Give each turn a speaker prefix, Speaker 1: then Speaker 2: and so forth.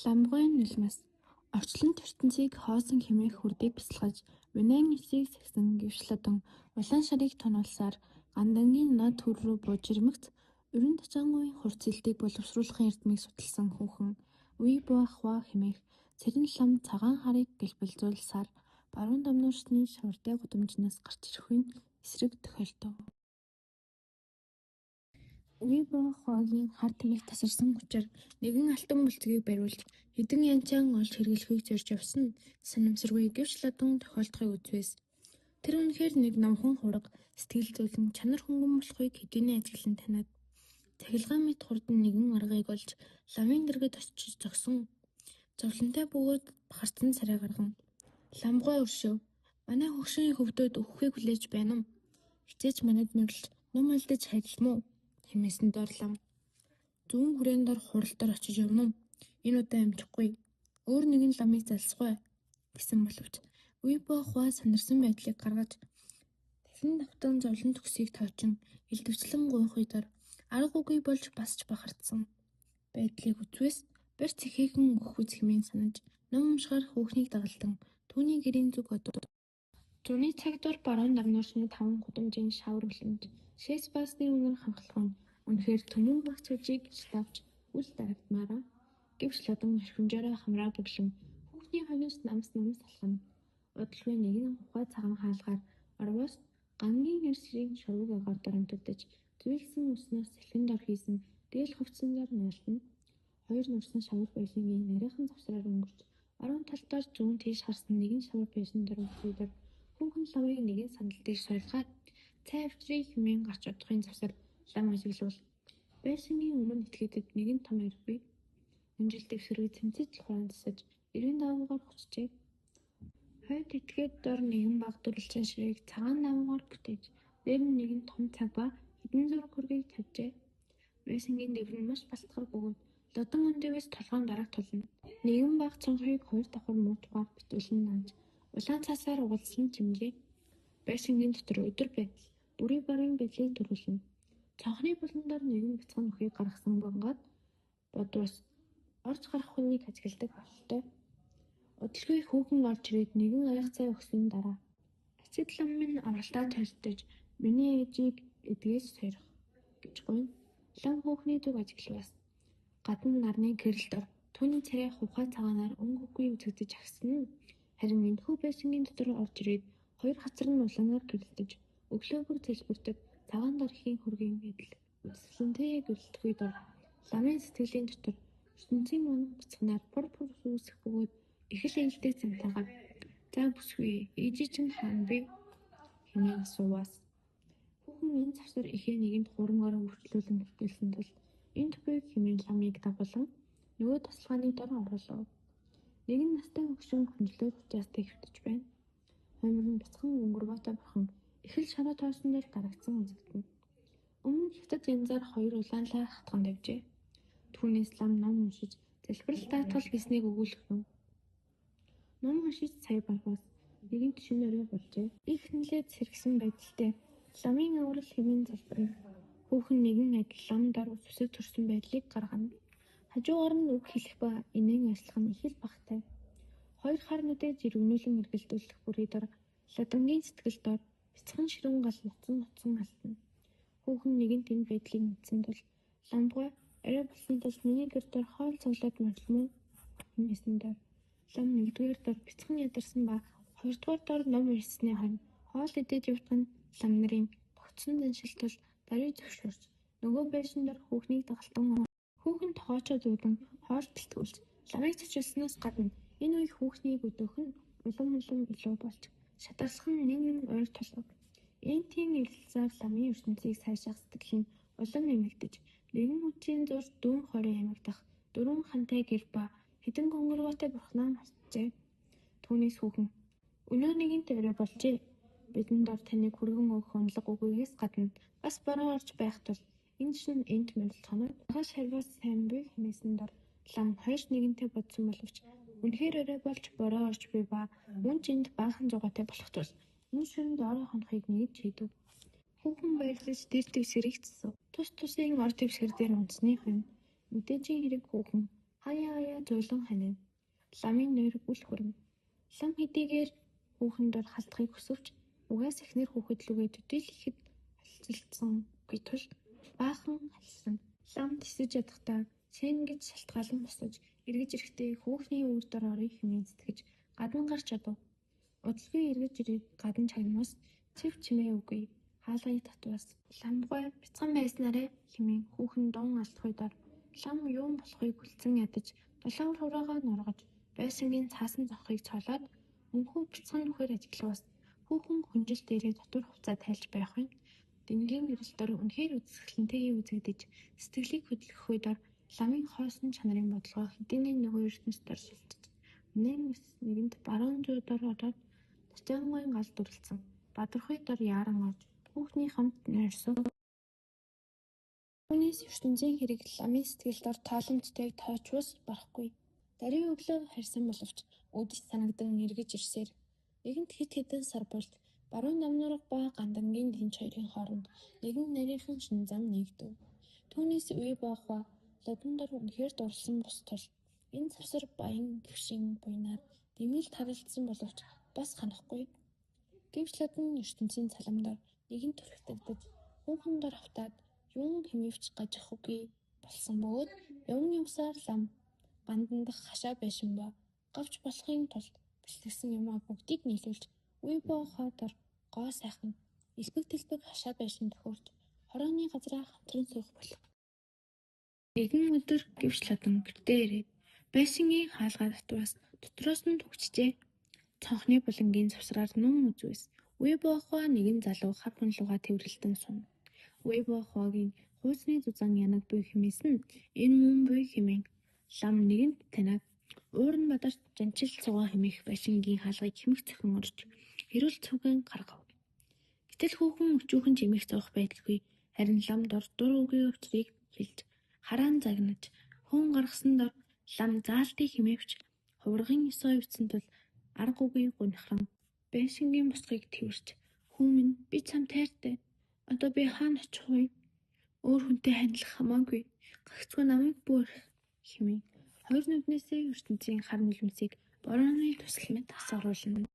Speaker 1: Ламгойн нулимс орчлон ертөнцийг хоосон хэмээх хүрдийг бясалгаж, Венерийн эсийг сахисан гэвшлэтэн улаан шарыг тунуулсаар гандангийн над түр рүү бууж ирмэгц өрн тачаангуйн хурц илтийг боловсруулахын эрдмийг судалсан хүүхэн Уй-Буа-Хуа хэмээх цэрэн лам цагаан харыг гэлбэлзүүлсаар баруун дамнуурсны шавартай гудамжнаас гарч ирэхүйн эсрэг тохиолдов. Уй-Буа-Хуагийн хар тамхи тасарсан учир нэгэн алтан бүлцгийг бариулж хэдэн янчаан олж хэрэглэхийг зорьж явсан нь санамсаргүй гэвчлэтэн тохиолдохыг үзвээс. Тэр үнэхээр нэг номхон хураг, сэтгэл зүйн чанар хөнгөн болохыг хэдийнэ ажиглан таниад цахилгаан мэт хурдан нэгэн аргыг олж ламын дэргэд очиж зогсон. Зовлонтой бөгөөд бахарцсан царай гарган "Ламгой өршөв. Манай хөгшин хөвдөөд өгөхийг хүлээж байна уу? Хичээж манайд морилж ном алдаж хайрлам уу?" хэмээсэн доор лам. "Зүүн хүрээнд дор хуралдаар очиж явна уу? Энэ удаа амжихгүй. Өөр нэгэн ламыг залсгүй" гэсэн боловч Уй-Буа-Хуа санарсан байдлыг гаргаж дахин давтан зовлон төгсийг тоочин элдвчлэн гуйх үедэр арга үгүй болж бас ч бахардсан байдлыг үзвээс барьц ихээхэн өгөх үз хэмээн санаж ном уншихаар хүүхнийг дагалдан түүний гэрийн зүг одов. Зуны цаг дор баруун дамнуурсны 5 гудамжийн шавар үлэмж Шэйс-Басны үнэр ханхлах нь үнэхээр түмэн багц хужийг шилавч үл дарагдмаараа гэвчлэтэн орхимжаараа хамраа бүглэн хүүхний хойноос намс алхана. Удалгүй нэгэн ухай цагаан хаалгаар орвоос гангийн эрсрийн шурууг агаар дарамтагдаж зүйлсэн өснөөс салхин дор хийсэн дээл хувцсангаар наалтан хоёр нурсан шавар байлингийн нарийхан завсраар өнгөрч баруун талдаар зүүн тийш харсан нэгэн шавар байшин дор үсүүдэр хүүхэн ламыг нэгэн сандал дээр суулгаад цай авчрыг хэмээн гарч удахын завсар лам ажиглуул. Байшингийн өмнө этгээдэд нэгэн том архи амжилт эвсгэрийг цэмцэж хураан засаж 90 даваагаар хүчжээ. Хойд этгээд дор нэгэн баг дүрлжин ширийг цагаан даваагаар бүтээж дээр нь нэгэн том цаг ба хэдэн зуург хөргийг тавьжээ. Байшингийн дэвэр нь маш балтгар бөгөөд лодон өндөөс толгойн дараг тулна. Нэгэн баг цонхыг 2 давхар муутгаар битүүлэн нааж улаан цаасаар угалслан чимжээ. Байшингийн дотор өдөр байтал бүрий барын байдлыг төрүүлнэ. Цонхны булан дор нэгэн бяцхан өхийг гаргасан бангаад бодвос орж гарах хүнийг ажигладаг бололтой. Удалгүй хүүхэн орж ирээд нэгэн аяг цай өгсөн дараа "Ачид лам минь авралтаа тойртож миний ээжийг эдгээс сойрох" гэж гуйна. Лам хүүхний зүг ажиглаваас гадна нарны гэрэлтор түүний царай хувхай цагаанаар өнгөгүй үзэгдэж агсна нь харин энэхүү байшингийн дотор орж ирээд хоёр хацар нь улаанаар гэрэлтэж өглөө бүр залбирдаг цагаан дархийн хөргийн эдэл үзэсгэлэнтэй гэрэлтэх үед ламын сэтгэлийн дотор ертөнцийн унах бяцханаар пур үүсэх бөгөөд их л ээлтэй цамтайгаар "За бүсгүй ээжий чинь хаана бэ?" хэмээн асууваас. Хүүхэн энэ завсар ихээ нэгэнд хурангаараа үргэлжлүүлэн нэвтүүлсэн тул "Энд буй" хэмээн ламыг дагуулan нөгөө тасалгааны дор оруулав. Нэгэн настай хөгшин хүнжлээд учаастыг хэвтэж байна. Хоймор нь бяцхан өнгөрвөөтэй бурхан их л шараа тоосон дээр дарагдсан үзэгдэнэ. Өмнө нь хятад янзаар 2 улаанлай хатган тавьжээ. Түүнээс лам ном уншиж залбирал даатгал хийснийг өгүүлэхнү. Ном уншиж сая барваас нэгэн шөнө орой болжээ. Их нэлээд сэргсэн байдалтай ламын аврал хэмээн залбирна. Хүүхэн нэгэн адил лам дор сүсэг төрсөн байдлыг гаргана. Хажуугаар нь үг хэлэх ба инээн арслах нь их л багатай. Хоёр хар нүдээ зэрэгнүүлэн эргэлдүүлэх бүрий дор ладангийн сэтгэл дор бяцхан ширүүн гал нуцсан алтна. Хүүхэн нэгэнт энэ байдлыг мэдсэн тул "Ламгой арай болсон тул миний гэр дор хоол цуглаад морилмоо" хэмээсэн доор лам 1-р дор бяцхан ядарсан ба 2-р дор ном уншсаны хойно хоол идээд явдаг нь лам нарын тогтсон заншил тул даруй зөвшөөрч нөгөө байшин дор хүүхнийг дагалтан хүүхэн тохоочоод уудан хоол бэлтгүүлж ламыг цочилсноос гадна энэ үед хүүхнийг өдөөх нь улам илүү болж шатаалсах нь нэг ойр толгов. Энтийн эвлэлсээр ламын ертөнцийг сайшаах сэтгэл нь улам нэмэгдэж нэгэн хүчийн зур дүүн хорийн аймаг дах 4 хантай гэр ба хэдэн гонгорвотой бурхнаа мартжээ. Түүнээс хүүхэн "Өнөө нэгэнт орой болжээ. Бидэнд дор таныг хүргэн өгөх унлаг үгүйгээс гадна бас бороо орж байх тул энэ шин энд морилдох нь агаш харваас сайн буй" хэмээсэн дор лам хойш нэгэнтэй бодсон боловч үнэхээр орой болж бороо орж буй ба мөн ч энд баахан зугаатай болох тул энэ шөнөд орой хонохыг нэгж шийдэв. Хүүхэн баярлаж дэр дэвсгэрийг цэцв. Тус тусын ор дэвсгэр дээр унтсны хойно мэдээжийн хэрэг хүүхэн хаяа зөөлөн ханив. Ламын нойр үл хүрэн. Лам хэдийгээр хүүхэн дор халтахыг хүсвч угаас эхнэр хүүхэд лүгээ төдийлэхэд холцолдсон үгүй тул баахан халсан. Лам тисэж ядахтаа сайн гэж шалтгаалan босож эргэж ирэхдээ хүүхний үүр дор орё хэмээн сэтгэж гадна гарч одов. Удалгүй эргэж ирээд гадна чагнамаас цэв чимээ үгүй хаалгыг татвас. Ламгой бяцхан байснараа хэмээн хүүхэн дун алдах үедэр лам юун болохыг хүлцэн ядаж дулаан хураагаа нургаж байсангийн цаасан зовхыг цоолоод мөнхөө бяцхан нүхээр ажиглавас. Хүүхэн хүнжил дээрээ дотор хувцаа тайлж байхын дэнгийн гэрэлтээр үнэхээр үзэсгэлэнтэйгээ үзэгдэж сэтгэлийг хөдлөх үедэр ламын хоосон чанарын бодлогоо хэдийнэ нөгөө ертөнцөөр шилжиж үнэн нэгэнт баруун зүйдор одоод тачаангой гал дүрлцэн бадархуй дор яаран орж хүүхний хамт нойрсов. Түүнээс ертөнцийн хэрэг ламын сэтгэлдор тооломжтойг тоочвос барахгүй. Даруй өглөө харьсан боловч үдэс санагдан эргэж ирсээр нэгэнт хэд хэдэн сар болд баруун намнуурга ба гандангийн дэнч хоёрын хооронд нэгэн нарийнхан шин зам нэгдэв. Түүнээс үе боохва лодон дор үнэхээр дурлсан бус тул энэ савсар баян гівшин буйнаар дэмэл таралдсан боловч бас ханахгүй. Гэвч лодон ертөнцийн цаламдаар нэгэн түрхтэгдэж хүүхэн дор автаад юун хэмэвч гажих үгүй болсон бөгөөд явн явсаар лам гандан дах хашаа байшин ба гавч болохын тулд бэлтгэсэн юмаа бүгдийг нийлүүлж үе боохоо дор гоо сайхан элбэг дэлбэг хашаа байшин төхөөрч хорооны газраа хамтран суух болов. Нэгэн өдөр гэвч лодон гэртээ ирээд байшингийн хаалгаа татвас дотроос нь түгчжээ. Цонхны булангийн завсраар нум үзвэс үе боохоо нэгэн залуу хар хунлууга тэврэлтэн суна. Үе боохоогийн хуусны зузаан янаг буй хэмээс нь энэ мөн буй хэмээн лам нэгэнт танаад уур нь бадарч жанчил цугаа хэмээх байшингийн хаалгыг хэмэх цохин орж хэрүүл цугийн гаргав. Гэтэл хүүхэн өчүүхэн жимэх зовх байдалгүй харин лам дор дур үгийн учрыг хэлж хараан загнаж хүн гаргасан дор лам заалтыг хэмэвч хуврагын ёсоо өвцөн тул арга үгүй гунхран байшингийн босхийг тэрвэрч "Хүү минь би чам тайртай. Одоо би хаана очих вэ? Өөр хүнтэй хандлах хамаагүй. Гагцхүү намайг бүэрх" хэмээн хоёр нүднээсээ ертөнцийн хар нулимсыг борооны тусал мэт асгаруулна.